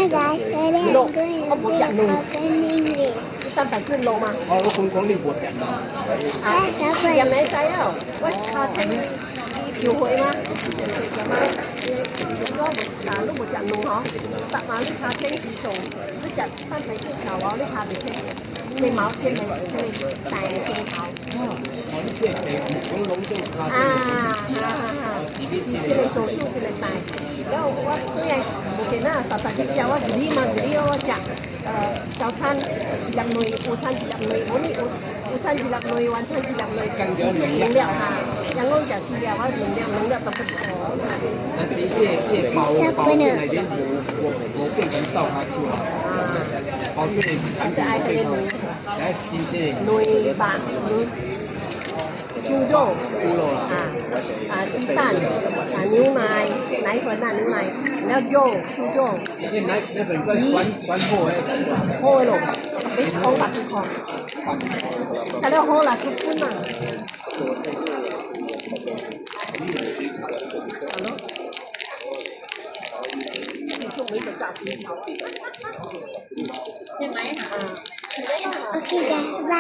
肉，我冇食肉，蛋白質肉嘛。我講你冇食肉。又咪仔啊？喂，下清調佢嘛？如果冇食肉嗬，搭馬你下清是做，你食蛋白質頭啊，你下唔清，你冇即係大鏡頭。即係數數即係大。然後我都係冇見啦，特別叫我自己嘛，自己我食早餐一粒類，午餐一粒類，午餐一粒類，晚餐一粒類，自己飲料嚇，人講就係啊，我飲料特別好。但是這包進來的冇變成倒下出來。包進來產品最好，來新鮮。類吧，豬肉。豬肉啦。雞蛋，牛奶，奶粉牛奶，然後肉，豬肉。因奶粉個酸貨誒。好咯，俾好白豬殼。睇到好啦，出款啊！係咯。出每個雜片頭。係咪？OK 嘅，拜。